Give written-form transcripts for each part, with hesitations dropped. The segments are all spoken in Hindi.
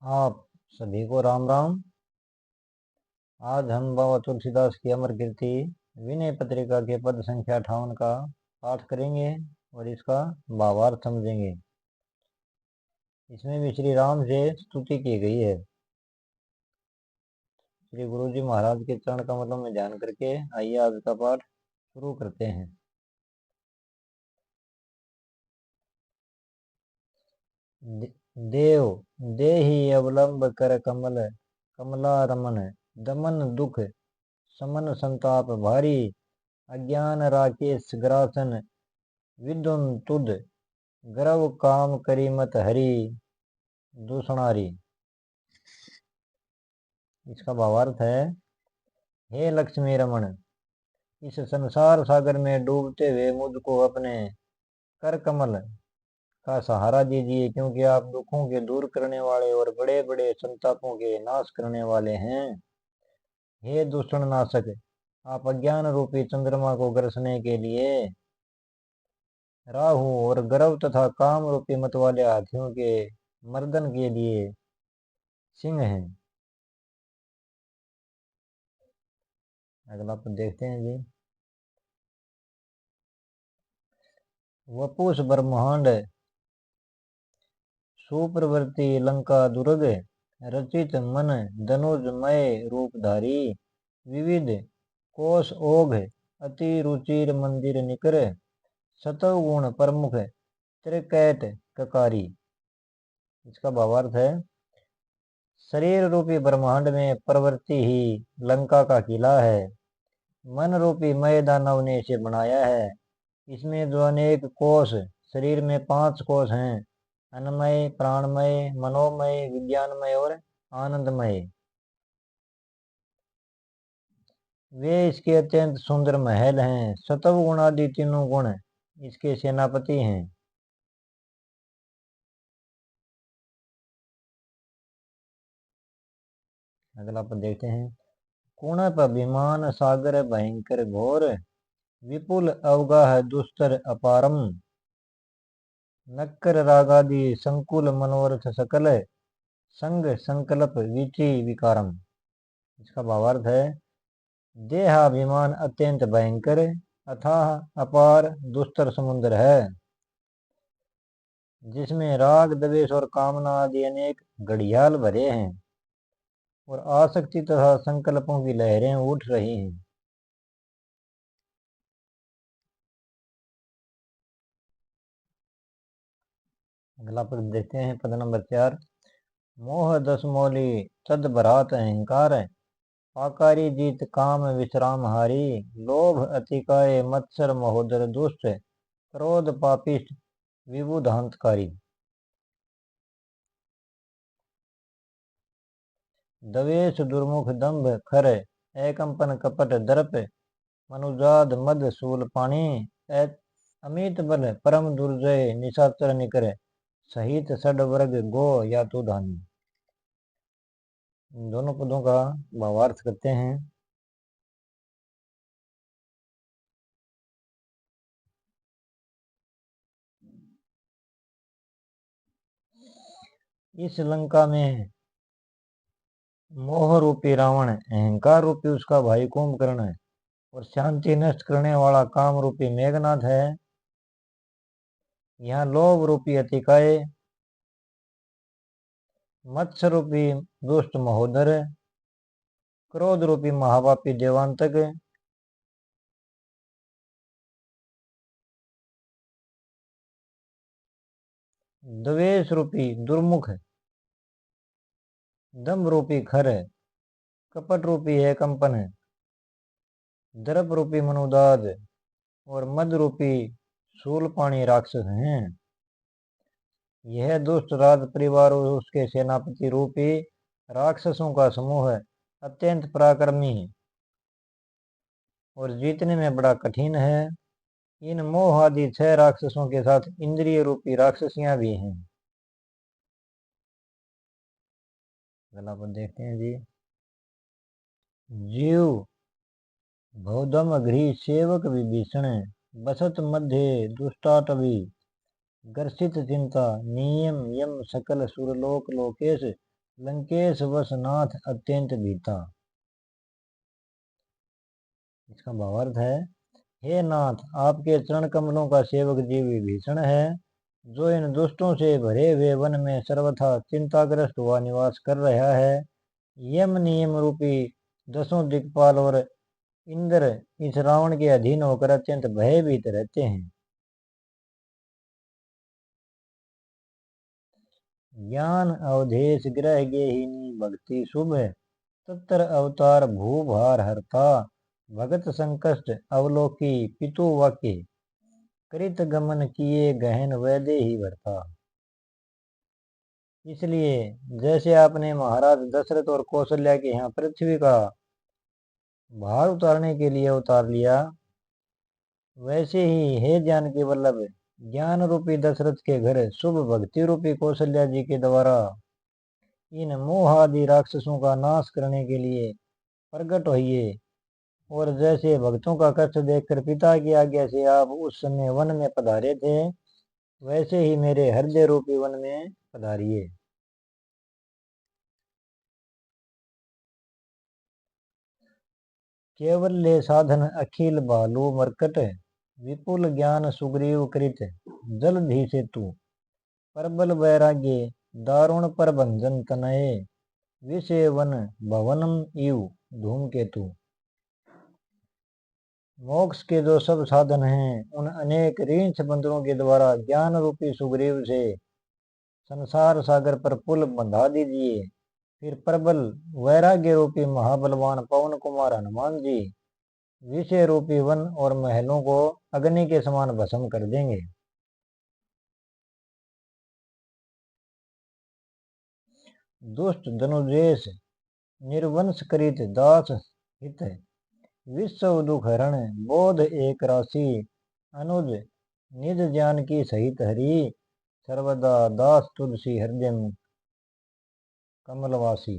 आप सभी को राम राम। आज हम बाबा तुलसीदास की अमर कीर्ति विनय पत्रिका के पद संख्या 58 का पाठ करेंगे और इसका भावार्थ समझेंगे। इसमें भी श्री राम से स्तुति की गई है। श्री गुरु जी महाराज के चरण कमलों में ध्यान करके आइए आज का पाठ शुरू करते हैं। देव देहि अवलंब कर कमल कमला रमन दमन दुख समन संताप भारी अज्ञान राकेश ग्रासन विदुन तुद गर्व काम करी मत हरि दूषणारी। इसका भावार्थ है, हे लक्ष्मी रमण, इस संसार सागर में डूबते हुए मुझको अपने कर कमल का सहारा दीजिए, क्योंकि आप दुखों के दूर करने वाले और बड़े बड़े संतापों के नाश करने वाले हैं। हे दूषण नाशक, आप अज्ञान रूपी चंद्रमा को गरसने के लिए राहु और गर्व तथा काम रूपी मत वाले हाथियों के मर्दन के लिए सिंह हैं। अगला पद देखते हैं जी। वपुष ब्रह्मांड सुप्रवृत्ति लंका दुर्ग रचित मन धनुजमय रूपधारी विविध कोश ओघ अति रुचिर मंदिर निकर सतव गुण प्रमुख त्रिकैट ककारी। इसका भावार्थ है, शरीर रूपी ब्रह्मांड में प्रवृत्ति ही लंका का किला है। मन रूपी मय दानव ने इसे बनाया है। इसमें जो अनेक कोष, शरीर में 5 कोष हैं, अन्नमय, प्राणमय, मनोमय, विज्ञानमय और आनंदमय। वे इसके अत्यंत सुंदर महल हैं। सतव गुण आदि तीनों गुण इसके सेनापति हैं। अगला पद देखते हैं। कुणप विमान सागर भयंकर घोर विपुल अवगाह दुस्तर अपारम नक्कर रागादि संकुल मनोरथ सकल संग संकल्प विचि विकारम। इसका भावार्थ है, देहाभिमान अत्यंत भयंकर अथाह अपार दुस्तर समुद्र है, जिसमें राग द्वेष और कामना आदि अनेक घड़ियाल भरे हैं और आसक्ति तथा संकल्पों की लहरें उठ रही हैं। अगला पद देखते हैं, पद नंबर 4। मोह दस मौली तद भरात अहंकार आकारी जीत काम विश्राम हारी लोभ अतिकाय मत्सर महोदर दुष्ट क्रोध पापिष्ट विबुधांतकारी। दवेश दुर्मुख दंभ खर एकंपन कपट दर्प मनुजाद मद सूल पाणी अमित बल परम दुर्जय निशाचर निकर सहित षड वर्ग गो या तो धानी। इन दोनों पदों का भावार्थ करते हैं। इस लंका में मोह रूपी रावण, अहंकार रूपी उसका भाई कुंभकर्ण है और शांति नष्ट करने वाला काम रूपी मेघनाथ है। यहाँ लोभ रूपी अतिकाय, मत्स्य रूपी दुष्ट महोदर, क्रोध रूपी महापापी देवांतक, द्वेष रूपी दुर्मुख, दम्भ रूपी खर, कपट रूपी है कंपन, दर्प रूपी मनुदाद और मद रूपी शूलपाणी राक्षस हैं। यह दुष्ट राज परिवार और उसके सेनापति रूपी राक्षसों का समूह अत्यंत पराक्रमी है और जीतने में बड़ा कठिन है। इन मोह आदि 6 राक्षसों के साथ इंद्रिय रूपी राक्षसियां भी हैं। अगला पद देखते हैं जी। जीव भौदम गृह सेवक विभीषण बसत मध्य दुष्टाटवी गर्षित चिंता नियम यम सकल सुरलोक लोकेश लंकेश वसनाथ अत्यंत भीता। इसका भावार्थ है, हे नाथ, आपके चरण कमलों का सेवक जीव विभीषण है, जो इन दुष्टों से भरे हुए वन में सर्वथा चिंताग्रस्त हुआ निवास कर रहा है। यम नियम रूपी 10 दिक्पाल और इंद्र इस रावण के अधीन होकर अत्यंत भयभीत रहते हैं। ज्ञान अवधेश ग्रह गेहिनी भक्ति शुभ, तत्र अवतार भूभार हरता, भगत संकष्ट अवलोकी पितु वाक्य, कृत गमन किए गहन वैदे ही भरता। इसलिए जैसे आपने महाराज दशरथ और कौशल्या के यहाँ पृथ्वी का भार उतारने के लिए उतार लिया, वैसे ही हे जानकी वल्लभ, ज्ञान रूपी दशरथ के घर शुभ भक्ति रूपी कौशल्या जी के द्वारा इन मोह आदि राक्षसों का नाश करने के लिए प्रकट होइए। और जैसे भक्तों का कष्ट देखकर पिता की आज्ञा से आप उस समय वन में पधारे थे, वैसे ही मेरे हृदय रूपी वन में पधारिए। केवल्य साधन अखिल बालू मरकट, विपुल ज्ञान सुग्रीव कृत जलधि सेतु, प्रबल वैराग्य दारुण प्रभंजन तनये, विषय वन भवनम इव धूमकेतु। मोक्ष के जो सब साधन हैं, उन अनेक रीछ बंदरों के द्वारा ज्ञान रूपी सुग्रीव से संसार सागर पर पुल बंधा दीजिए। फिर प्रबल वैराग्य रूपी महाबलवान पवन कुमार हनुमान जी विषय रूपी वन और महलों को अग्नि के समान भस्म कर देंगे। दुष्ट धनुजेश निर्वंश करित दास हित, विश्व दुख हरण बोध एक राशि, अनुज निज ज्ञान की सहित हरि, सर्वदा दास तुलसी हृदय कमलवासी।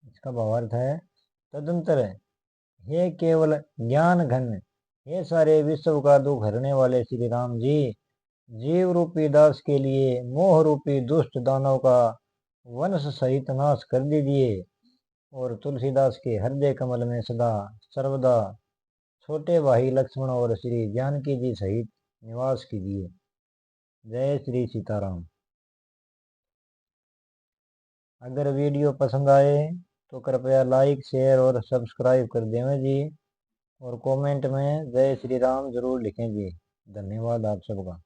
इसका भावार्थ है, तदंतर हे केवल ज्ञान घन, हे सारे विश्व का दुख हरने वाले श्री राम जी, जीव रूपी दास के लिए मोह रूपी दुष्ट दानव का वंश सहित नाश कर दीजिए और तुलसीदास के हृदय कमल में सदा सर्वदा छोटे भाई लक्ष्मण और श्री जानकी जी सहित निवास कीजिए। जय श्री सीताराम। अगर वीडियो पसंद आए तो कृपया लाइक शेयर और सब्सक्राइब कर देवें जी, और कमेंट में जय श्री राम जरूर लिखें जी। धन्यवाद आप सबका।